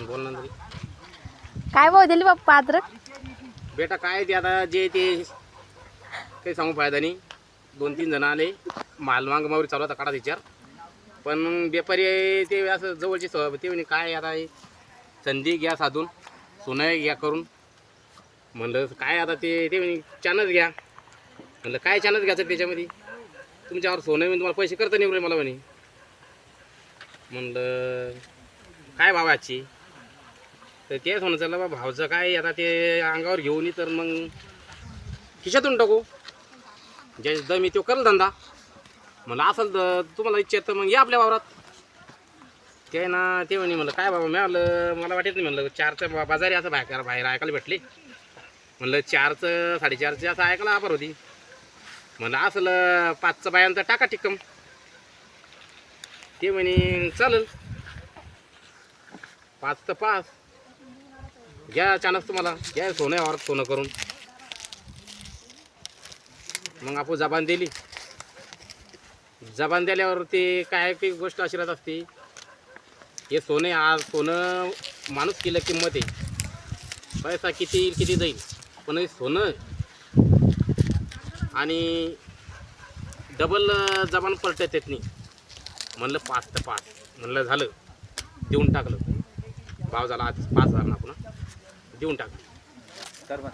बोल ना तरी. काय भाव दिली बाप्पा अद्रक? बेटा काय ते आता जे ते काही सांगू फायदा नाही. 2-3 जण आले माल माग मावरी चालू होता काढा विचार. पण व्यापारी ते असं जवळची ते म्हणे काय आता संधी घ्या साधून सोनं घ्या करून. म्हणलं काय आता ते म्हणे चानच घ्या. म्हणलं काय चानच घ्यायचं त्याच्यामध्ये तुमच्यावर सोनं मी तुम्हाला पैसे करता नाही मला म्हणे. म्हणलं काय भाव आजची तर तेच होणं चाललं बा भावचं काय आता ते अंगावर घेऊन ये तर मग खिशातून टाकू ज्या दम मी तो करेल धंदा. म्हणलं असेल तर तुम्हाला इच्छा तर मग या आपल्या वावरात. ते ना ते म्हणे म्हणलं काय बाबा मिळालं मला वाटत नाही. म्हणलं 4चं बाजारी असं बाहेर ऐकायला भेटले. म्हणलं 4चं 4.5चं असं ऐकायला आभार होती. म्हणलं असलं 5चं बायांचा टाका टिक्कम. ते म्हणे चालेल 5 तर 5 घ्या चानस तुम्हाला घ्या सोनं यावर सोनं करून. मग आपण जबान दिली. जबान दिल्यावर ते काय काही गोष्ट अशी राहत असते. हे सोने आज सोनं माणूस केलं किंमत आहे. पैसा किती येईल किती जाईल पण हे सोनं आणि डबल जबान पलटत येत नाही. म्हणलं 5 तर 5 म्हणलं झालं देऊन टाकलं. भाव झाला आज 5,000 ना पुन्हा देऊन टाकलं.